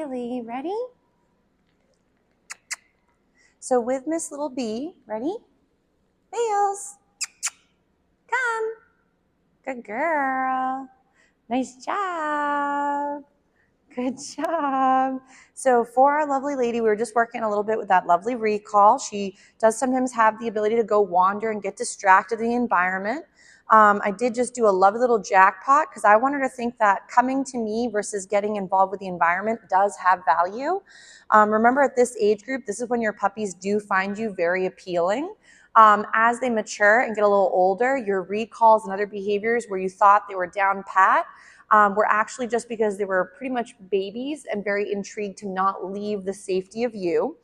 Bailey. Ready? So with Miss Little B, ready? Nails. Come. Good girl. Nice job. Good job. So for our lovely lady, we were just working a little bit with that lovely recall. She does sometimes have the ability to go wander and get distracted in the environment. I did just do a lovely little jackpot because I want her to think that coming to me versus getting involved with the environment does have value. Remember, at this age group, this is when your puppies do find you very appealing. As they mature and get a little older, your recalls and other behaviors where you thought they were down pat were actually just because they were pretty much babies and very intrigued to not leave the safety of you.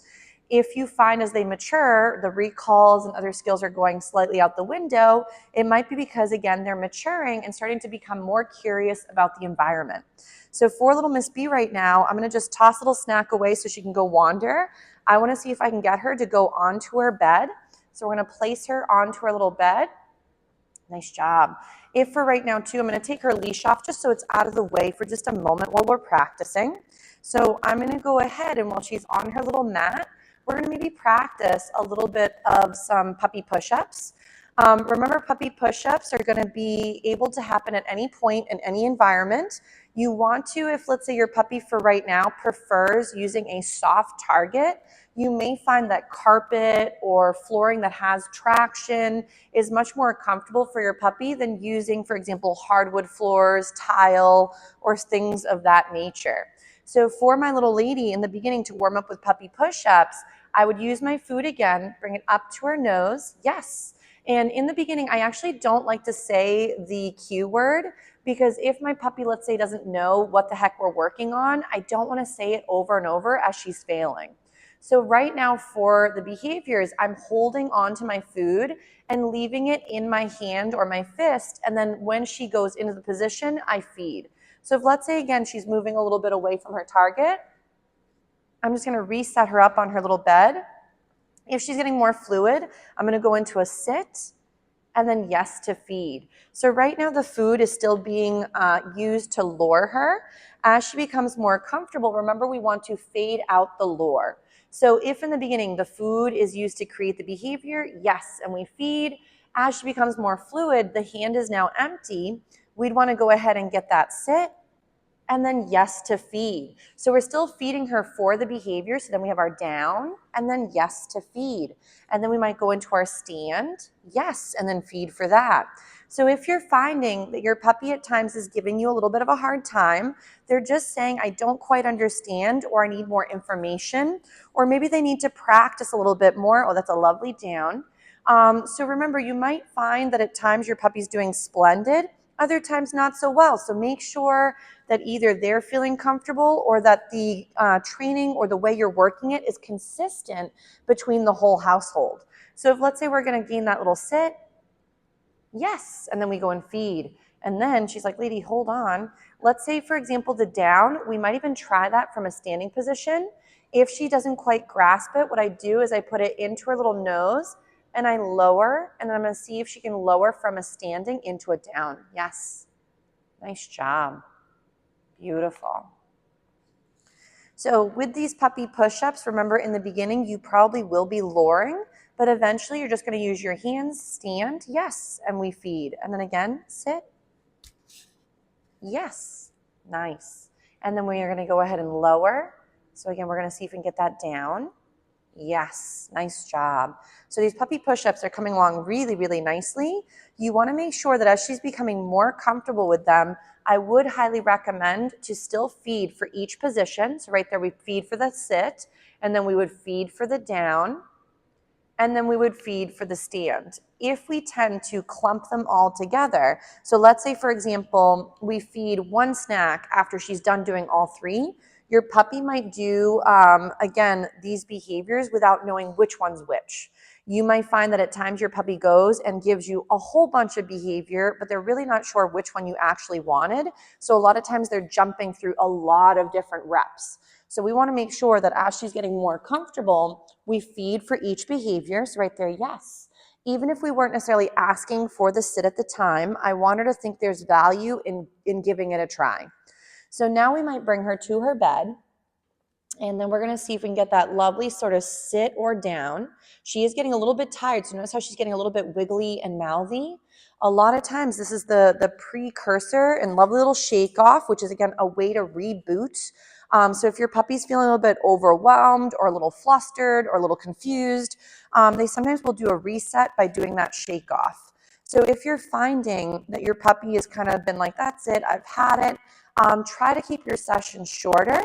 If you find as they mature, the recalls and other skills are going slightly out the window, it might be because, again, they're maturing and starting to become more curious about the environment. So for little Miss B right now, I'm going to just toss a little snack away so she can go wander. I want to see if I can get her to go onto her bed. So we're going to place her onto her little bed. Nice job. If for right now too, I'm going to take her leash off just so it's out of the way for just a moment while we're practicing. So I'm going to go ahead and while she's on her little mat, we're going to maybe practice a little bit of some puppy push-ups. Remember, puppy push-ups are going to be able to happen at any point in any environment. You want to, if let's say your puppy for right now prefers using a soft target, you may find that carpet or flooring that has traction is much more comfortable for your puppy than using, for example, hardwood floors, tile, or things of that nature. So for my little lady in the beginning to warm up with puppy push-ups, I would use my food again, bring it up to her nose, yes. And in the beginning, I actually don't like to say the cue word because if my puppy, let's say, doesn't know what the heck we're working on, I don't want to say it over and over as she's failing. So right now for the behaviors, I'm holding on to my food and leaving it in my hand or my fist. And then when she goes into the position, I feed. So if let's say, again, she's moving a little bit away from her target, I'm just going to reset her up on her little bed. If she's getting more fluid, I'm going to go into a sit and then yes to feed. So right now the food is still being used to lure her. As she becomes more comfortable, remember we want to fade out the lure. So if in the beginning the food is used to create the behavior, yes, and we feed. As she becomes more fluid, the hand is now empty. We'd want to go ahead and get that sit and then yes to feed. So we're still feeding her for the behavior. So then we have our down and then yes to feed. And then we might go into our stand, yes, and then feed for that. So if you're finding that your puppy at times is giving you a little bit of a hard time, they're just saying, I don't quite understand, or I need more information, or maybe they need to practice a little bit more. Oh, that's a lovely down. So remember, you might find that at times your puppy's doing splendid, other times not so well. So make sure that either they're feeling comfortable or that the training or the way you're working it is consistent between the whole household. So if let's say we're going to gain that little sit, yes, and then we go and feed. And then she's like, lady, hold on. Let's say, for example, the down, we might even try that from a standing position. If she doesn't quite grasp it, what I do is I put it into her little nose and I lower, and then I'm going to see if she can lower from a standing into a down. Yes. Nice job. Beautiful. So with these puppy push-ups, remember in the beginning, you probably will be luring, but eventually you're just going to use your hands, stand, yes, and we feed. And then again, sit, yes, nice. And then we're going to go ahead and lower. So again, we're going to see if we can get that down. Yes, nice job. So these puppy push-ups are coming along really, really nicely. You want to make sure that as she's becoming more comfortable with them, I would highly recommend to still feed for each position. So right there, we feed for the sit, and then we would feed for the down, and then we would feed for the stand. If we tend to clump them all together, so let's say, for example, we feed one snack after she's done doing all three, your puppy might do, again, these behaviors without knowing which one's which. You might find that at times your puppy goes and gives you a whole bunch of behavior, but they're really not sure which one you actually wanted. So a lot of times they're jumping through a lot of different reps. So we want to make sure that as she's getting more comfortable, we feed for each behavior. So right there, yes. Even if we weren't necessarily asking for the sit at the time, I want her to think there's value in giving it a try. So now we might bring her to her bed. And then we're going to see if we can get that lovely sort of sit or down. She is getting a little bit tired, so notice how she's getting a little bit wiggly and mouthy. A lot of times this is the precursor and lovely little shake off, which is again a way to reboot. So if your puppy's feeling a little bit overwhelmed or a little flustered or a little confused, they sometimes will do a reset by doing that shake off. So if you're finding that your puppy has kind of been like, that's it, I've had it, try to keep your sessions shorter.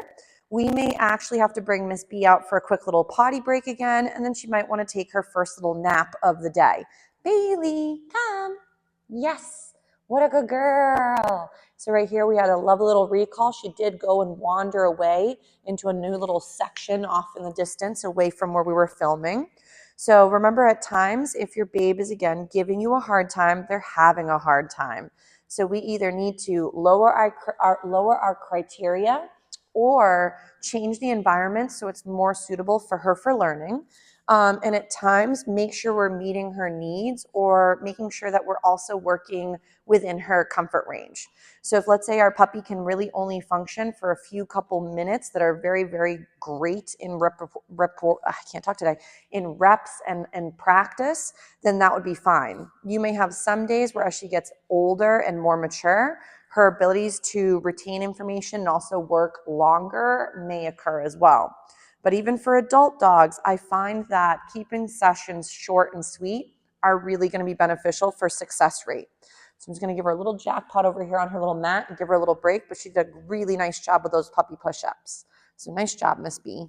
We may actually have to bring Miss B out for a quick little potty break again, and then she might want to take her first little nap of the day. Bailey, come. Yes, what a good girl. So right here we had a lovely little recall. She did go and wander away into a new little section off in the distance away from where we were filming. So remember, at times, if your babe is again giving you a hard time, they're having a hard time. So we either need to lower our criteria or change the environment so it's more suitable for her for learning. And at times, make sure we're meeting her needs or making sure that we're also working within her comfort range. So if, let's say, our puppy can really only function for a few couple minutes that are very, very great in in reps and practice, then that would be fine. You may have some days where as she gets older and more mature, her abilities to retain information and also work longer may occur as well. But even for adult dogs, I find that keeping sessions short and sweet are really going to be beneficial for success rate. So I'm just going to give her a little jackpot over here on her little mat and give her a little break, but she did a really nice job with those puppy push-ups. So nice job, Miss B.